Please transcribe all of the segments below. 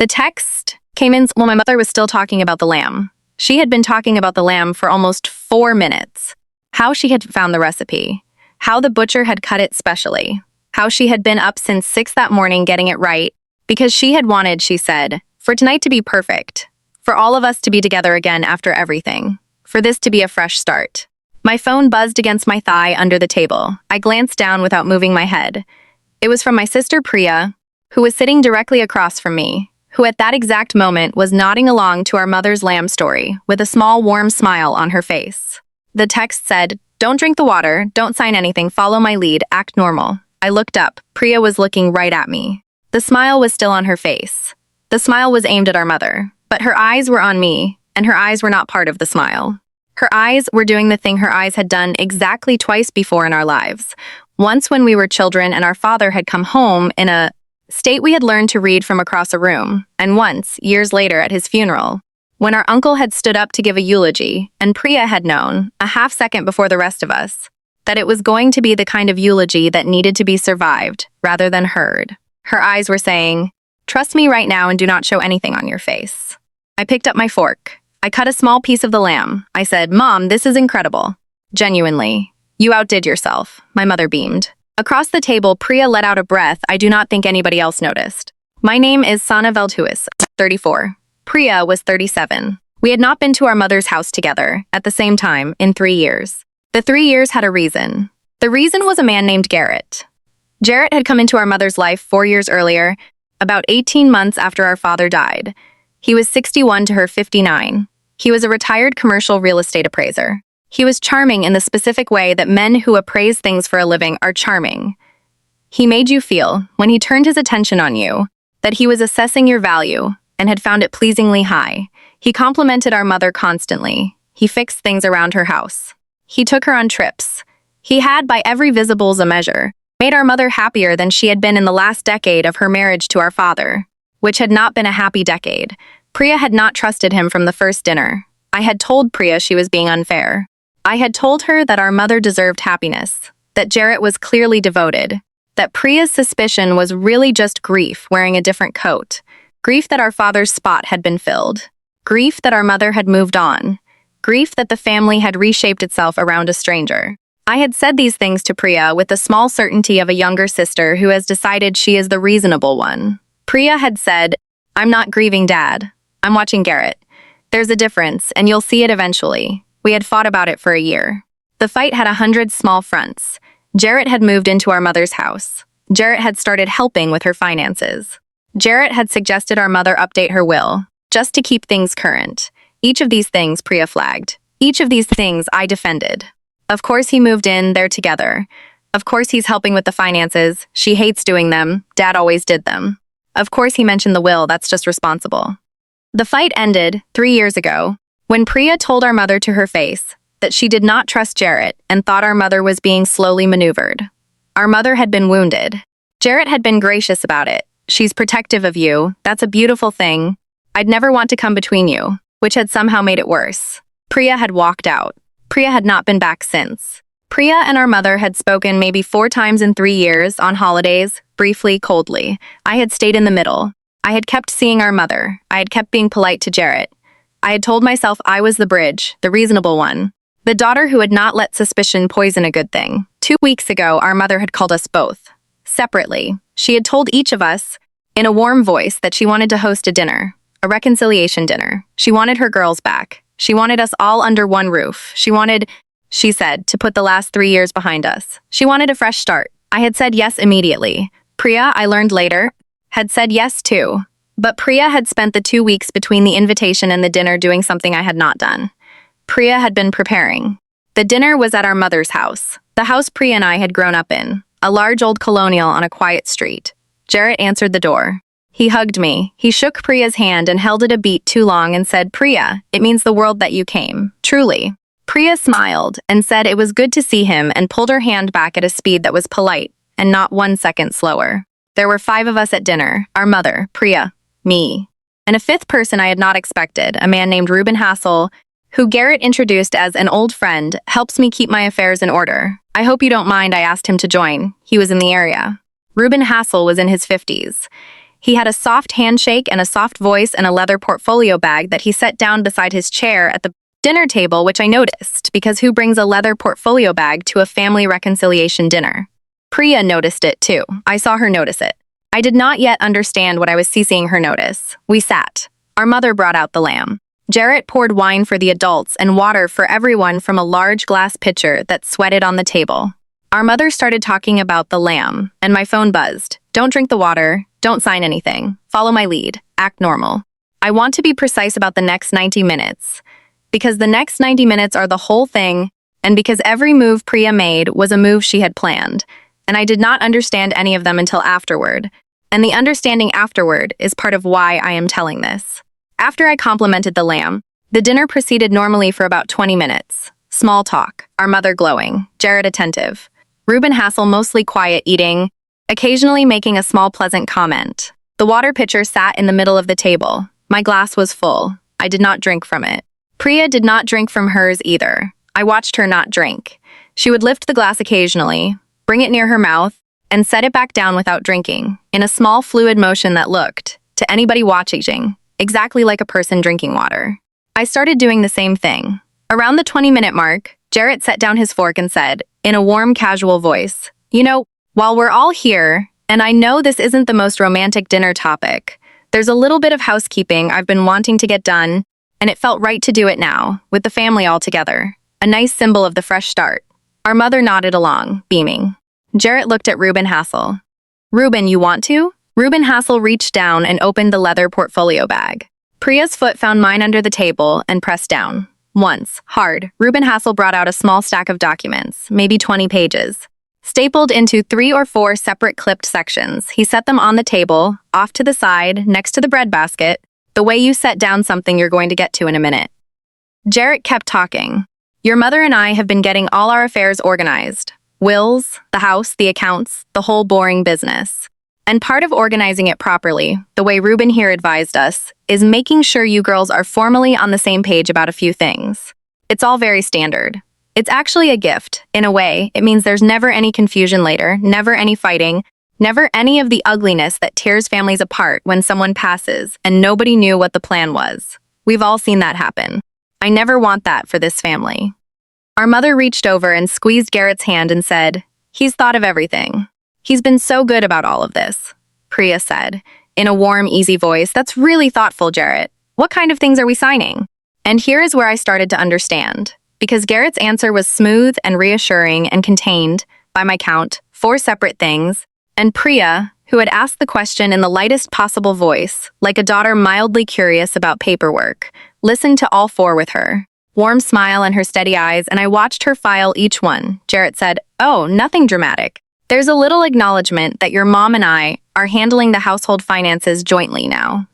The text came in while my mother was still talking about the lamb. She had been talking about the lamb for almost 4 minutes. How she had found the recipe. How the butcher had cut it specially. How she had been up since 6 that morning getting it right. Because she had wanted, she said, for tonight to be perfect. For all of us to be together again after everything. For this to be a fresh start. My phone buzzed against my thigh under the table. I glanced down without moving my head. It was from my sister Priya, who was sitting directly across from me, who at that exact moment was nodding along to our mother's lamb story with a small warm smile on her face. The text said, "Don't drink the water, don't sign anything, follow my lead, act normal." I looked up. Priya was looking right at me. The smile was still on her face. The smile was aimed at our mother, but her eyes were on me, and her eyes were not part of the smile. Her eyes were doing the thing her eyes had done exactly twice before in our lives. Once when we were children and our father had come home in a state we had learned to read from across a room, and once, years later at his funeral, when our uncle had stood up to give a eulogy, and Priya had known, a half second before the rest of us, that it was going to be the kind of eulogy that needed to be survived rather than heard. Her eyes were saying, "Trust me right now and do not show anything on your face." I picked up my fork. I cut a small piece of the lamb. I said, "Mom, this is incredible." Genuinely. "You outdid yourself," my mother beamed. Across the table, Priya let out a breath I do not think anybody else noticed. "My name is Sana Veldhuis, 34. Priya was 37. We had not been to our mother's house together, at the same time, in 3 years. The 3 years had a reason. The reason was a man named Garrett. Jarrett had come into our mother's life 4 years earlier, about 18 months after our father died. He was 61 to her 59. He was a retired commercial real estate appraiser. He was charming in the specific way that men who appraise things for a living are charming. He made you feel, when he turned his attention on you, that he was assessing your value and had found it pleasingly high. He complimented our mother constantly. He fixed things around her house. He took her on trips. He had, by every visible measure, made our mother happier than she had been in the last decade of her marriage to our father, which had not been a happy decade. Priya had not trusted him from the first dinner. I had told Priya she was being unfair. I had told her that our mother deserved happiness, that Jarrett was clearly devoted, that Priya's suspicion was really just grief wearing a different coat, grief that our father's spot had been filled, grief that our mother had moved on, grief that the family had reshaped itself around a stranger. I had said these things to Priya with the small certainty of a younger sister who has decided she is the reasonable one. Priya had said, "I'm not grieving Dad. I'm watching Garrett. There's a difference, and you'll see it eventually." We had fought about it for a year. The fight had 100 small fronts. Jarrett had moved into our mother's house. Jarrett had started helping with her finances. Jarrett had suggested our mother update her will, just to keep things current. Each of these things Priya flagged. Each of these things I defended. Of course he moved in, they're together. Of course he's helping with the finances. She hates doing them. Dad always did them. Of course he mentioned the will, that's just responsible. The fight ended 3 years ago, when Priya told our mother to her face that she did not trust Jarrett and thought our mother was being slowly maneuvered. Our mother had been wounded. Jarrett had been gracious about it. "She's protective of you. That's a beautiful thing. I'd never want to come between you," which had somehow made it worse. Priya had walked out. Priya had not been back since. Priya and our mother had spoken maybe 4 times in 3 years, on holidays, briefly, coldly. I had stayed in the middle. I had kept seeing our mother. I had kept being polite to Jarrett. I had told myself I was the bridge, the reasonable one, the daughter who had not let suspicion poison a good thing. 2 weeks ago, our mother had called us both. Separately, she had told each of us, in a warm voice, that she wanted to host a dinner, a reconciliation dinner. She wanted her girls back. She wanted us all under one roof. She wanted, she said, to put the last 3 years behind us. She wanted a fresh start. I had said yes immediately. Priya, I learned later, had said yes too. But Priya had spent the 2 weeks between the invitation and the dinner doing something I had not done. Priya had been preparing. The dinner was at our mother's house, the house Priya and I had grown up in, a large old colonial on a quiet street. Jarrett answered the door. He hugged me. He shook Priya's hand and held it a beat too long and said, "Priya, it means the world that you came. Truly." Priya smiled and said it was good to see him and pulled her hand back at a speed that was polite and not 1 second slower. There were 5 of us at dinner, our mother, Priya, me, and a 5th person I had not expected, a man named Reuben Hassel, who Garrett introduced as an old friend, helps me keep my affairs in order. "I hope you don't mind," I asked him to join. He was in the area. Reuben Hassel was in his 50s. He had a soft handshake and a soft voice and a leather portfolio bag that he set down beside his chair at the dinner table, which I noticed, because who brings a leather portfolio bag to a family reconciliation dinner? Priya noticed it too. I saw her notice it. I did not yet understand what I was seeing her notice. We sat. Our mother brought out the lamb. Jarrett poured wine for the adults and water for everyone from a large glass pitcher that sweated on the table. Our mother started talking about the lamb, and my phone buzzed. Don't drink the water. Don't sign anything. Follow my lead. Act normal. I want to be precise about the next 90 minutes. Because the next 90 minutes are the whole thing, and because every move Priya made was a move she had planned, and I did not understand any of them until afterward. And the understanding afterward is part of why I am telling this. After I complimented the lamb, the dinner proceeded normally for about 20 minutes. Small talk, our mother glowing, Jarrett attentive, Reuben Hassel mostly quiet eating, occasionally making a small pleasant comment. The water pitcher sat in the middle of the table. My glass was full. I did not drink from it. Priya did not drink from hers either. I watched her not drink. She would lift the glass occasionally, bring it near her mouth, and set it back down without drinking, in a small fluid motion that looked, to anybody watching, exactly like a person drinking water. I started doing the same thing. Around the 20-minute mark, Jarrett set down his fork and said, in a warm, casual voice, "You know, while we're all here, and I know this isn't the most romantic dinner topic, there's a little bit of housekeeping I've been wanting to get done, and it felt right to do it now, with the family all together. A nice symbol of the fresh start." Our mother nodded along, beaming. Jarrett looked at Reuben Hassel. "Reuben, you want to?" Reuben Hassel reached down and opened the leather portfolio bag. Priya's foot found mine under the table and pressed down. Once, hard, Reuben Hassel brought out a small stack of documents, maybe 20 pages. Stapled into 3 or 4 separate clipped sections, he set them on the table, off to the side, next to the breadbasket, the way you set down something you're going to get to in a minute. Jarrett kept talking. "Your mother and I have been getting all our affairs organized. Wills, the house, the accounts, the whole boring business. And part of organizing it properly, the way Reuben here advised us, is making sure you girls are formally on the same page about a few things. It's all very standard. It's actually a gift. In a way, it means there's never any confusion later, never any fighting, never any of the ugliness that tears families apart when someone passes and nobody knew what the plan was. We've all seen that happen. I never want that for this family." Our mother reached over and squeezed Garrett's hand and said, "He's thought of everything. He's been so good about all of this," Priya said, in a warm, easy voice. "That's really thoughtful, Jarrett. What kind of things are we signing?" And here is where I started to understand, because Garrett's answer was smooth and reassuring and contained, by my count, 4 separate things, and Priya, who had asked the question in the lightest possible voice, like a daughter mildly curious about paperwork, listened to all 4 with her. Warm smile in her steady eyes, and I watched her file each one. Jarrett said, "Oh, nothing dramatic. There's a little acknowledgement that your mom and I are handling the household finances jointly now.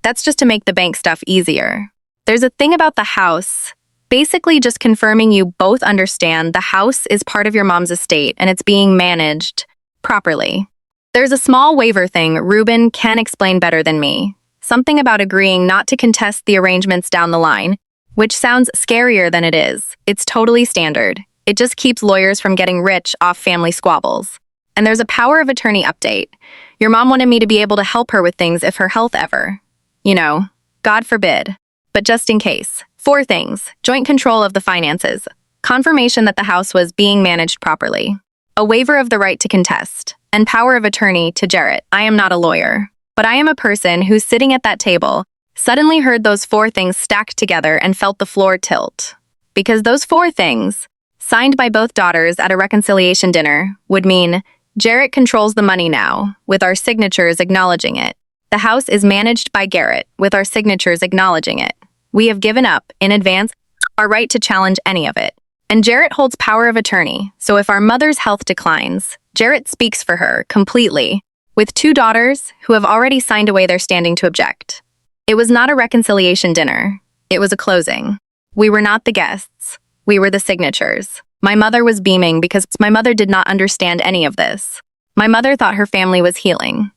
That's just to make the bank stuff easier. There's a thing about the house, basically just confirming you both understand the house is part of your mom's estate and it's being managed properly. There's a small waiver thing Reuben can explain better than me. Something about agreeing not to contest the arrangements down the line, which sounds scarier than it is. It's totally standard. It just keeps lawyers from getting rich off family squabbles. And there's a power of attorney update. Your mom wanted me to be able to help her with things if her health ever. You know, God forbid. But just in case. 4 things. Joint control of the finances. Confirmation that the house was being managed properly. A waiver of the right to contest. And power of attorney to Jarrett. I am not a lawyer. But I am a person who's sitting at that table, suddenly heard those 4 things stacked together and felt the floor tilt. Because those 4 things, signed by both daughters at a reconciliation dinner, would mean Jarrett controls the money now, with our signatures acknowledging it. The house is managed by Garrett, with our signatures acknowledging it. We have given up, in advance, our right to challenge any of it. And Jarrett holds power of attorney, so if our mother's health declines, Jarrett speaks for her, completely, with 2 daughters who have already signed away their standing to object. It was not a reconciliation dinner. It was a closing. We were not the guests. We were the signatures. My mother was beaming because my mother did not understand any of this. My mother thought her family was healing.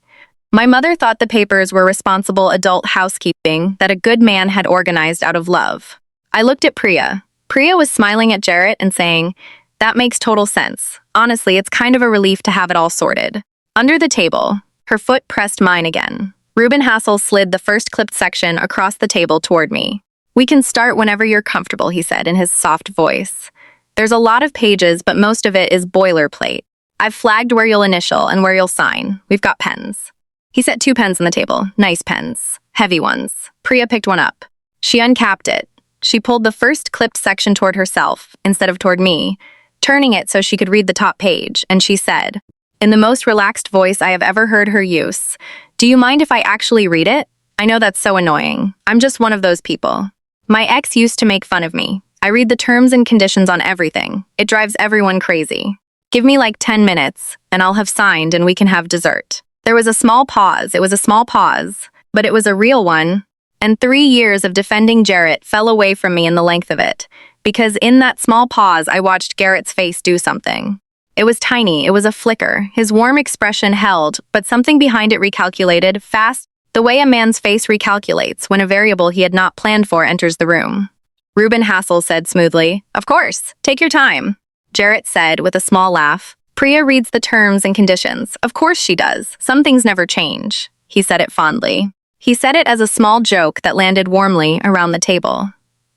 My mother thought the papers were responsible adult housekeeping that a good man had organized out of love. I looked at Priya. Priya was smiling at Jarrett and saying, "That makes total sense. Honestly, it's kind of a relief to have it all sorted." Under the table, her foot pressed mine again. Reuben Hassel slid the first clipped section across the table toward me. "We can start whenever you're comfortable," he said in his soft voice. "There's a lot of pages, but most of it is boilerplate. I've flagged where you'll initial and where you'll sign. We've got pens." He set 2 pens on the table, nice pens, heavy ones. Priya picked one up. She uncapped it. She pulled the first clipped section toward herself, instead of toward me, turning it so she could read the top page, and she said, in the most relaxed voice I have ever heard her use, "Do you mind if I actually read it? I know that's so annoying. I'm just one of those people. My ex used to make fun of me. I read the terms and conditions on everything. It drives everyone crazy. Give me like 10 minutes, and I'll have signed and we can have dessert." There was a small pause. It was a small pause, but it was a real one. And 3 years of defending Jarrett fell away from me in the length of it, because in that small pause, I watched Garrett's face do something. It was tiny. It was a flicker. His warm expression held, but something behind it recalculated, fast, the way a man's face recalculates when a variable he had not planned for enters the room. Reuben Hassel said smoothly, "Of course, take your time." Jarrett said with a small laugh, "Priya reads the terms and conditions. Of course she does. Some things never change." He said it fondly. He said it as a small joke that landed warmly around the table.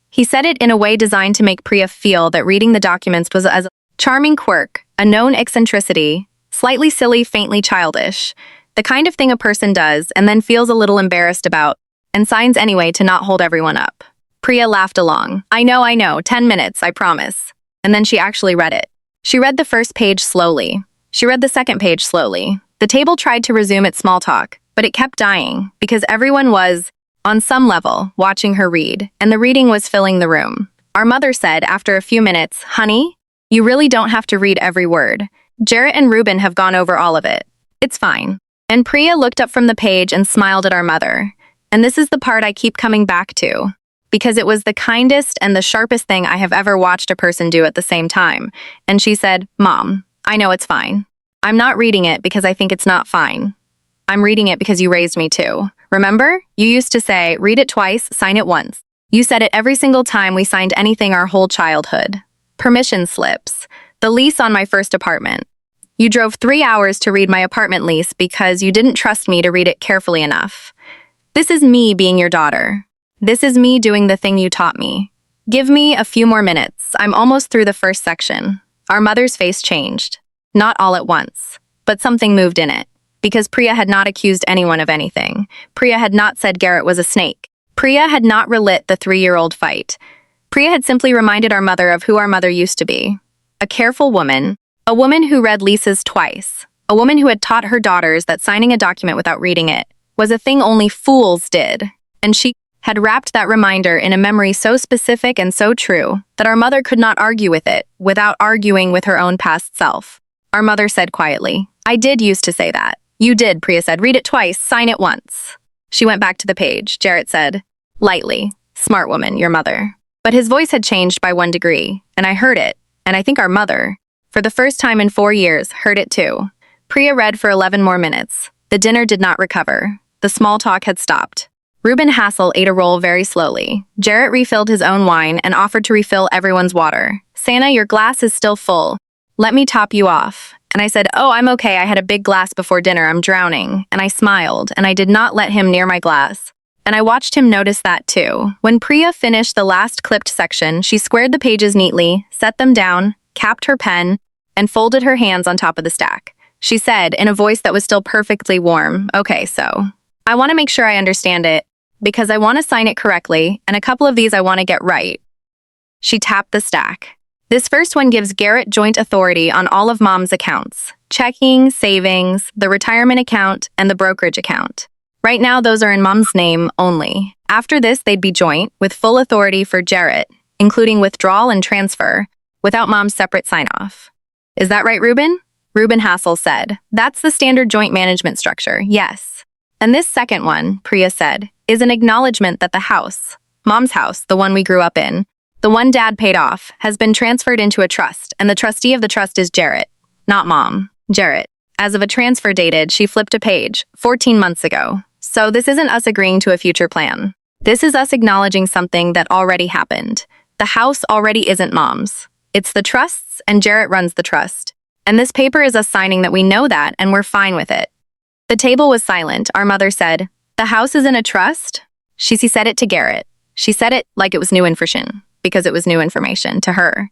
He said it in a way designed to make Priya feel that reading the documents was a charming quirk, a known eccentricity, slightly silly, faintly childish, the kind of thing a person does and then feels a little embarrassed about, and signs anyway to not hold everyone up. Priya laughed along. I know, 10 minutes, I promise." And then she actually read it. She read the first page slowly. She read the second page slowly. The table tried to resume its small talk, but it kept dying because everyone was, on some level, watching her read, and the reading was filling the room. Our mother said after a few minutes, "Honey, you really don't have to read every word. Jarrett and Reuben have gone over all of it. It's fine." And Priya looked up from the page and smiled at our mother. And this is the part I keep coming back to, because it was the kindest and the sharpest thing I have ever watched a person do at the same time. And she said, "Mom, I know it's fine. I'm not reading it because I think it's not fine. I'm reading it because you raised me to. Remember? You used to say, read it twice, sign it once. You said it every single time we signed anything our whole childhood. Permission slips. The lease on my first apartment. You drove 3 hours to read my apartment lease because you didn't trust me to read it carefully enough. This is me being your daughter. This is me doing the thing you taught me. Give me a few more minutes. I'm almost through the first section." Our mother's face changed. Not all at once, but something moved in it. Because Priya had not accused anyone of anything. Priya had not said Garrett was a snake. Priya had not relit the 3-year-old fight. Priya had simply reminded our mother of who our mother used to be. A careful woman. A woman who read leases twice. A woman who had taught her daughters that signing a document without reading it was a thing only fools did. And she had wrapped that reminder in a memory so specific and so true that our mother could not argue with it without arguing with her own past self. Our mother said quietly, "I did used to say that." "You did," Priya said. "Read it twice, sign it once." She went back to the page. Jarrett said, lightly, "Smart woman, your mother." But his voice had changed by 1 degree, and I heard it, and I think our mother, for the first time in 4 years, heard it too. Priya read for 11 more minutes. The dinner did not recover. The small talk had stopped. Reuben Hassel ate a roll very slowly. Jarrett refilled his own wine and offered to refill everyone's water. "Santa, your glass is still full. Let me top you off." And I said, "Oh, I'm okay. I had a big glass before dinner. I'm drowning." And I smiled, and I did not let him near my glass. And I watched him notice that too. When Priya finished the last clipped section, she squared the pages neatly, set them down, capped her pen, and folded her hands on top of the stack. She said, in a voice that was still perfectly warm, "Okay, so I want to make sure I understand it, because I want to sign it correctly, and a couple of these I want to get right." She tapped the stack. "This first one gives Garrett joint authority on all of Mom's accounts. Checking, savings, the retirement account, and the brokerage account. Right now, those are in Mom's name only. After this, they'd be joint, with full authority for Jarrett, including withdrawal and transfer, without Mom's separate sign-off. Is that right, Reuben?" Reuben Hassel said, "That's the standard joint management structure, yes." "And this second one," Priya said, "is an acknowledgement that the house, Mom's house, the one we grew up in, the one Dad paid off, has been transferred into a trust, and the trustee of the trust is Jarrett, not Mom, Jarrett. As of a transfer dated, she flipped a page, 14 months ago. So this isn't us agreeing to a future plan. This is us acknowledging something that already happened. The house already isn't Mom's. It's the trust's, and Jarrett runs the trust. And this paper is us signing that we know that, and we're fine with it." The table was silent. Our mother said, The house is in a trust? She said it to Garrett. She said it like it was new information, because it was new information to her.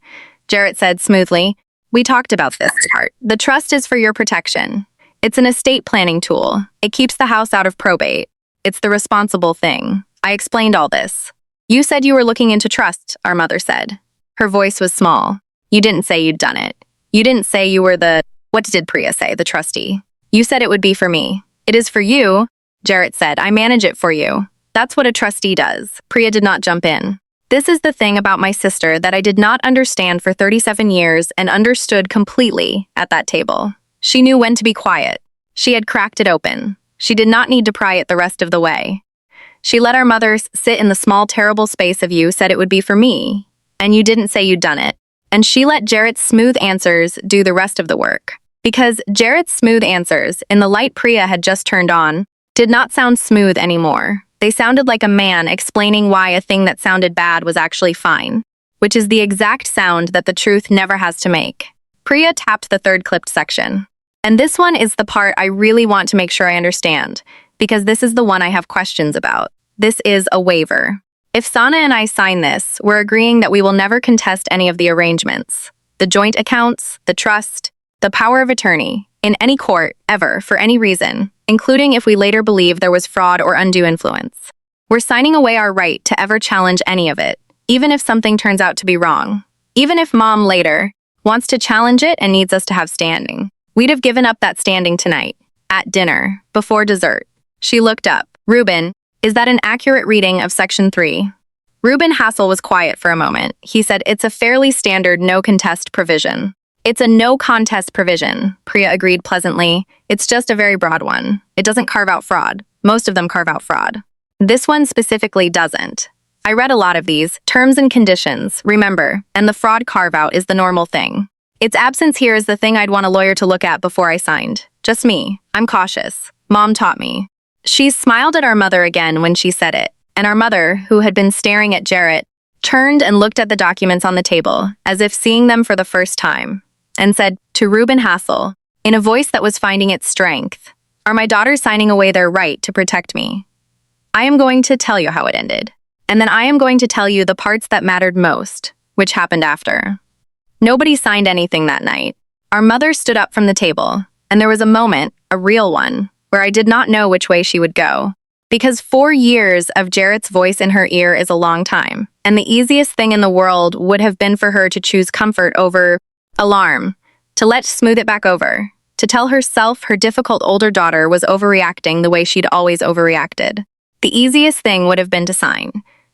Jarrett said smoothly, "We talked about this part. The trust is for your protection. It's an estate planning tool. It keeps the house out of probate. It's the responsible thing. I explained all this. You said you were looking into trust," our mother said. Her voice was small. "You didn't say you'd done it. You didn't say you were the—" What did Priya say, the trustee? "You said it would be for me." "It is for you," Jarrett said. "I manage it for you. That's what a trustee does." Priya did not jump in. "This is the thing about my sister that I did not understand for 37 years and understood completely at that table. She knew when to be quiet. She had cracked it open. She did not need to pry it the rest of the way. She let our mothers sit in the small, terrible space of you said it would be for me, and you didn't say you'd done it. And she let Jarrett's smooth answers do the rest of the work. Because Jarrett's smooth answers, in the light Priya had just turned on, did not sound smooth anymore. They sounded like a man explaining why a thing that sounded bad was actually fine, which is the exact sound that the truth never has to make. Priya tapped the third clipped section. And this one is the part I really want to make sure I understand, because this is the one I have questions about. This is a waiver. If Sana and I sign this, we're agreeing that we will never contest any of the arrangements, the joint accounts, the trust, the power of attorney, in any court, ever, for any reason, including if we later believe there was fraud or undue influence. We're signing away our right to ever challenge any of it, even if something turns out to be wrong. Even if Mom later wants to challenge it and needs us to have standing. We'd have given up that standing tonight, at dinner, before dessert. She looked up. "Reuben, is that an accurate reading of Section 3? Reuben Hassel was quiet for a moment. He said, "It's a fairly standard no-contest provision." "It's a no-contest provision," Priya agreed pleasantly. "It's just a very broad one. It doesn't carve out fraud. Most of them carve out fraud. This one specifically doesn't. I read a lot of these, terms and conditions, remember, and the fraud carve-out is the normal thing. Its absence here is the thing I'd want a lawyer to look at before I signed. Just me. I'm cautious. Mom taught me." She smiled at our mother again when she said it, and our mother, who had been staring at Jarrett, turned and looked at the documents on the table, as if seeing them for the first time, and said, to Reuben Hassel, in a voice that was finding its strength, "Are my daughters signing away their right to protect me? I am going to tell you how it ended, and then I am going to tell you the parts that mattered most, which happened after." Nobody signed anything that night. Our mother stood up from the table, and there was a moment, a real one, where I did not know which way she would go. Because 4 years of Jarrett's voice in her ear is a long time, and the easiest thing in the world would have been for her to choose comfort over alarm, to let smooth it back over, to tell herself her difficult older daughter was overreacting the way she'd always overreacted. The easiest thing would have been to sign.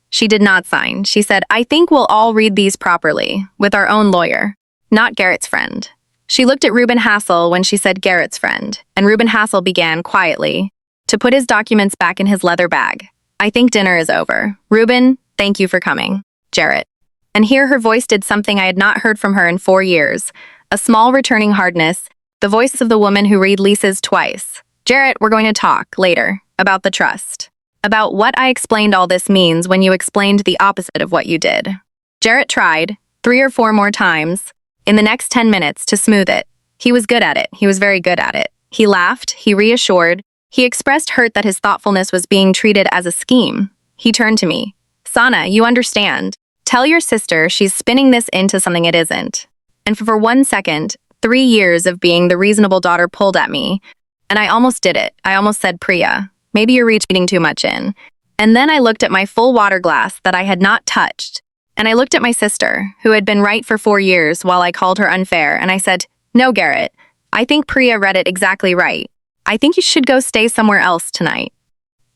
She did not sign. She said, "I think we'll all read these properly, with our own lawyer, not Garrett's friend." She looked at Reuben Hassel when she said Garrett's friend, and Reuben Hassel began, quietly, to put his documents back in his leather bag. "I think dinner is over. Reuben, thank you for coming. Jarrett." And here her voice did something I had not heard from her in 4 years, a small returning hardness, the voice of the woman who read leases twice. "Jarrett, we're going to talk, later, about the trust. About what I explained all this means when you explained the opposite of what you did." Jarrett tried, 3 or 4 more times, in the next 10 minutes, to smooth it. He was good at it. He was very good at it. He laughed. He reassured. He expressed hurt that his thoughtfulness was being treated as a scheme. He turned to me. "Sana, you understand. Tell your sister she's spinning this into something it isn't." And for 1 second, 3 years of being the reasonable daughter pulled at me, and I almost did it. I almost said, "Priya, maybe you're reading too much in." And then I looked at my full water glass that I had not touched, and I looked at my sister, who had been right for 4 years while I called her unfair, and I said, "No, Garrett, I think Priya read it exactly right. I think you should go stay somewhere else tonight."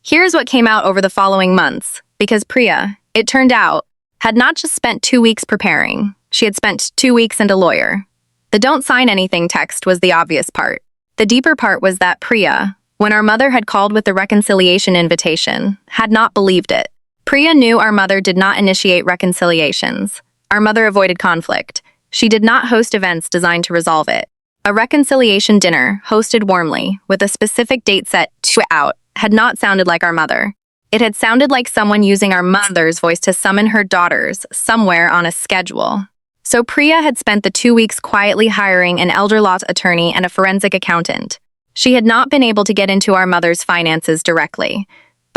Here's what came out over the following months, because Priya, it turned out, had not just spent 2 weeks preparing. She had spent 2 weeks and a lawyer. The "don't sign anything" text was the obvious part. The deeper part was that Priya, when our mother had called with the reconciliation invitation, had not believed it. Priya knew our mother did not initiate reconciliations. Our mother avoided conflict. She did not host events designed to resolve it. A reconciliation dinner, hosted warmly, with a specific date set out, had not sounded like our mother. It had sounded like someone using our mother's voice to summon her daughters somewhere on a schedule. So Priya had spent the 2 weeks quietly hiring an elder law attorney and a forensic accountant. She had not been able to get into our mother's finances directly.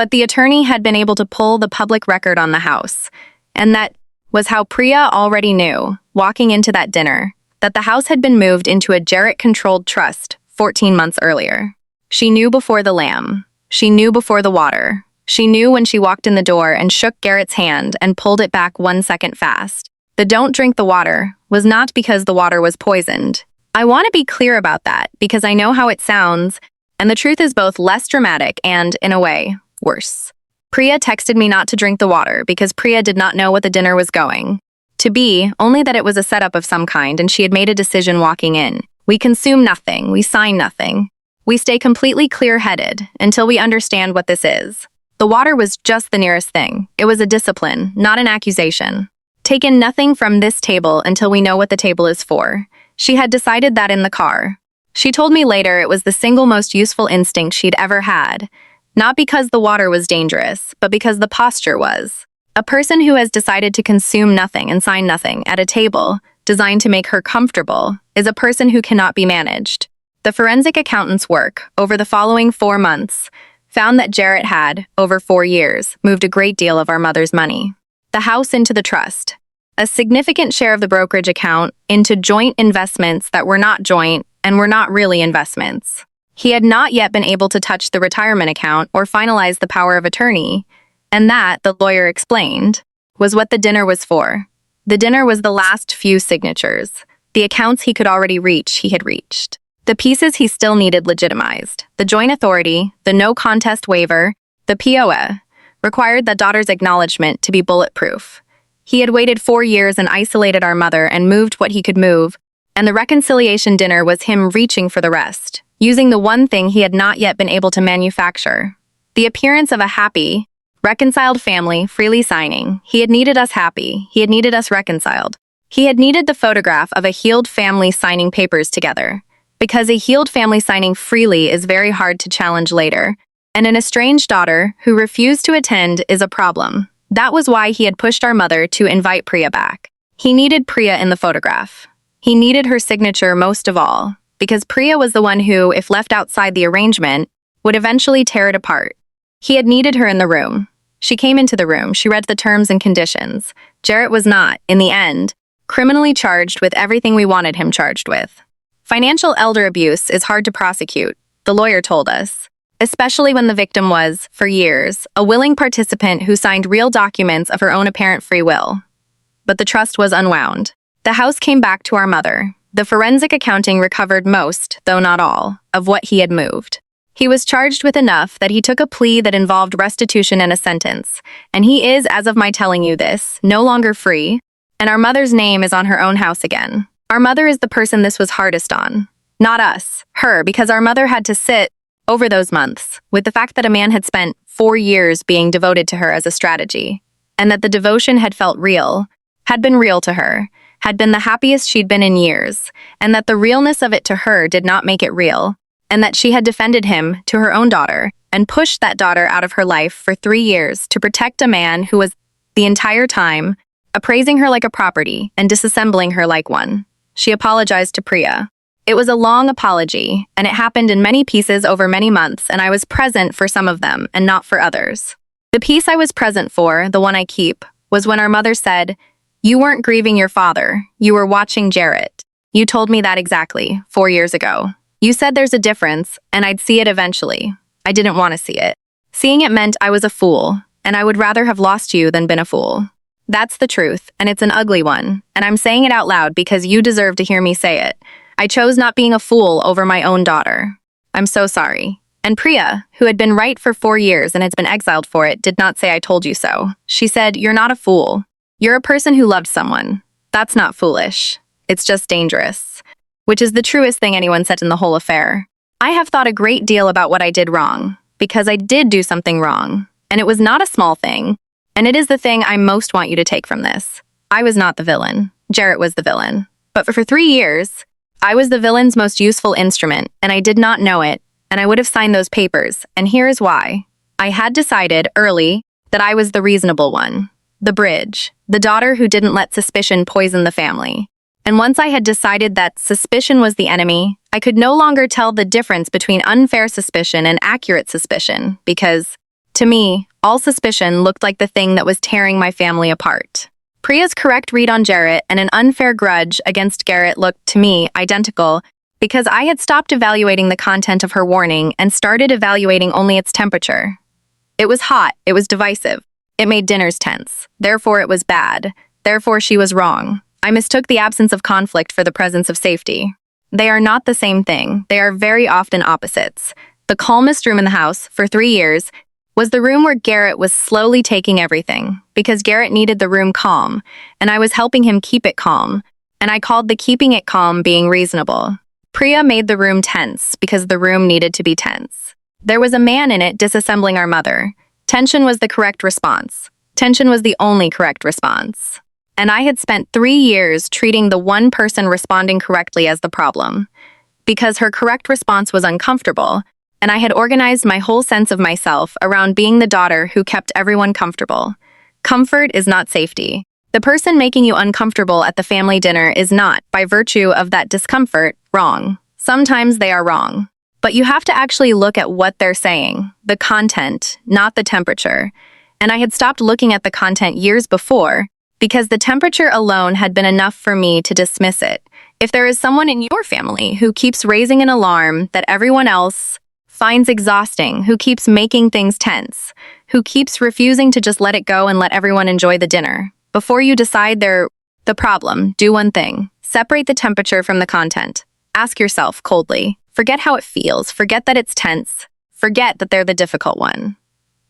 But the attorney had been able to pull the public record on the house, and that was how Priya already knew, walking into that dinner, that the house had been moved into a Jarrett-controlled trust 14 months earlier. She knew before the lamb. She knew before the water. She knew when she walked in the door and shook Garrett's hand and pulled it back 1 second fast. The "don't drink the water" was not because the water was poisoned. I want to be clear about that because I know how it sounds, and the truth is both less dramatic and, in a way, worse. Priya texted me not to drink the water because Priya did not know what the dinner was going to be, only that it was a setup of some kind and she had made a decision walking in. We consume nothing, we sign nothing. We stay completely clear-headed until we understand what this is. The water was just the nearest thing. It was a discipline, not an accusation. Take in nothing from this table until we know what the table is for. She had decided that in the car. She told me later it was the single most useful instinct she'd ever had. Not because the water was dangerous, but because the posture was. A person who has decided to consume nothing and sign nothing at a table designed to make her comfortable is a person who cannot be managed. The forensic accountant's work, over the following 4 months, found that Jarrett had, over 4 years, moved a great deal of our mother's money. The house into the trust. A significant share of the brokerage account into joint investments that were not joint and were not really investments. He had not yet been able to touch the retirement account or finalize the power of attorney, and that, the lawyer explained, was what the dinner was for. The dinner was the last few signatures. The accounts he could already reach, he had reached. The pieces he still needed legitimized. The joint authority, the no contest waiver, the POA, required the daughter's acknowledgement to be bulletproof. He had waited 4 years and isolated our mother and moved what he could move, and the reconciliation dinner was him reaching for the rest, using the one thing he had not yet been able to manufacture. The appearance of a happy, reconciled family freely signing. He had needed us happy. He had needed us reconciled. He had needed the photograph of a healed family signing papers together. Because a healed family signing freely is very hard to challenge later, and an estranged daughter who refused to attend is a problem. That was why he had pushed our mother to invite Priya back. He needed Priya in the photograph. He needed her signature most of all, because Priya was the one who, if left outside the arrangement, would eventually tear it apart. He had needed her in the room. She came into the room, she read the terms and conditions. Jarrett was not, in the end, criminally charged with everything we wanted him charged with. Financial elder abuse is hard to prosecute, the lawyer told us, especially when the victim was, for years, a willing participant who signed real documents of her own apparent free will. But the trust was unwound. The house came back to our mother. The forensic accounting recovered most, though not all, of what he had moved. He was charged with enough that he took a plea that involved restitution and a sentence, and he is, as of my telling you this, no longer free, and our mother's name is on her own house again. Our mother is the person this was hardest on. Not us, her, because our mother had to sit, over those months, with the fact that a man had spent 4 years being devoted to her as a strategy, and that the devotion had felt real, had been real to her, had been the happiest she'd been in years, and that the realness of it to her did not make it real, and that she had defended him to her own daughter, and pushed that daughter out of her life for 3 years to protect a man who was, the entire time, appraising her like a property and disassembling her like one. She apologized to Priya. It was a long apology, and it happened in many pieces over many months, and I was present for some of them and not for others. The piece I was present for, the one I keep, was when our mother said, "You weren't grieving your father, you were watching Jarrett. You told me that exactly, 4 years ago. You said there's a difference, and I'd see it eventually. I didn't want to see it. Seeing it meant I was a fool, and I would rather have lost you than been a fool. That's the truth, and it's an ugly one, and I'm saying it out loud because you deserve to hear me say it. I chose not being a fool over my own daughter. I'm so sorry." And Priya, who had been right for 4 years and has been exiled for it, did not say I told you so. She said, "You're not a fool. You're a person who loved someone. That's not foolish. It's just dangerous." Which is the truest thing anyone said in the whole affair. I have thought a great deal about what I did wrong, because I did do something wrong, and it was not a small thing, and it is the thing I most want you to take from this. I was not the villain. Jarrett was the villain. But for 3 years, I was the villain's most useful instrument, and I did not know it, and I would have signed those papers, and here is why. I had decided early that I was the reasonable one, the bridge, the daughter who didn't let suspicion poison the family. And once I had decided that suspicion was the enemy, I could no longer tell the difference between unfair suspicion and accurate suspicion, because To me, all suspicion looked like the thing that was tearing my family apart. Priya's correct read on Jarrett and an unfair grudge against Garrett looked, to me, identical because I had stopped evaluating the content of her warning and started evaluating only its temperature. It was hot, it was divisive, it made dinners tense, therefore it was bad, therefore she was wrong. I mistook the absence of conflict for the presence of safety. They are not the same thing, they are very often opposites. The calmest room in the house, for 3 years, was the room where Garrett was slowly taking everything, because Garrett needed the room calm, and I was helping him keep it calm, and I called the keeping it calm being reasonable. Priya made the room tense because the room needed to be tense. There was a man in it disassembling our mother. Tension was the correct response. Tension was the only correct response. And I had spent 3 years treating the one person responding correctly as the problem. Because her correct response was uncomfortable, and I had organized my whole sense of myself around being the daughter who kept everyone comfortable. Comfort is not safety. The person making you uncomfortable at the family dinner is not, by virtue of that discomfort, wrong. Sometimes they are wrong. But you have to actually look at what they're saying, the content, not the temperature. And I had stopped looking at the content years before, because the temperature alone had been enough for me to dismiss it. If there is someone in your family who keeps raising an alarm that everyone else finds exhausting, who keeps making things tense, who keeps refusing to just let it go and let everyone enjoy the dinner, before you decide they're the problem, do one thing. Separate the temperature from the content. Ask yourself coldly. Forget how it feels. Forget that it's tense. Forget that they're the difficult one.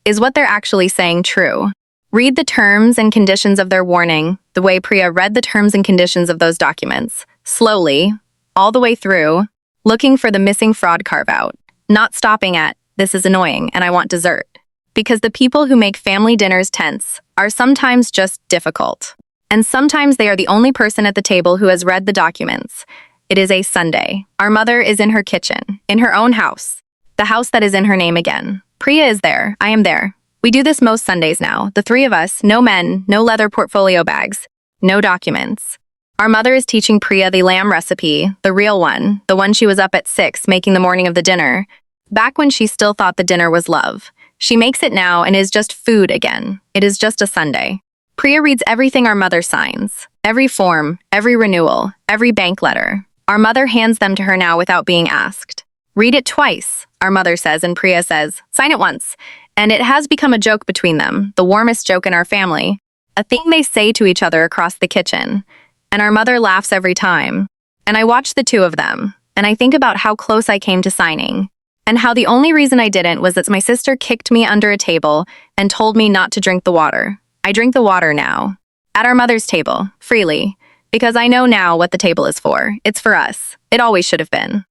Is what they're actually saying true? Read the terms and conditions of their warning, the way Priya read the terms and conditions of those documents, slowly, all the way through, looking for the missing fraud carve-out, not stopping at, this is annoying and I want dessert. Because the people who make family dinners tense are sometimes just difficult. And sometimes they are the only person at the table who has read the documents. It is a Sunday. Our mother is in her kitchen, in her own house, the house that is in her name again. Priya is there. I am there. We do this most Sundays now, the 3 of us, no men, no leather portfolio bags, no documents. Our mother is teaching Priya the lamb recipe, the real one, the one she was up at 6 making the morning of the dinner, back when she still thought the dinner was love. She makes it now and is just food again. It is just a Sunday. Priya reads everything our mother signs, every form, every renewal, every bank letter. Our mother hands them to her now without being asked. Read it twice, our mother says, and Priya says, sign it once. And it has become a joke between them, the warmest joke in our family, a thing they say to each other across the kitchen. And our mother laughs every time. And I watch the 2 of them, and I think about how close I came to signing. And how the only reason I didn't was that my sister kicked me under a table and told me not to drink the water. I drink the water now. At our mother's table, freely. Because I know now what the table is for. It's for us. It always should have been.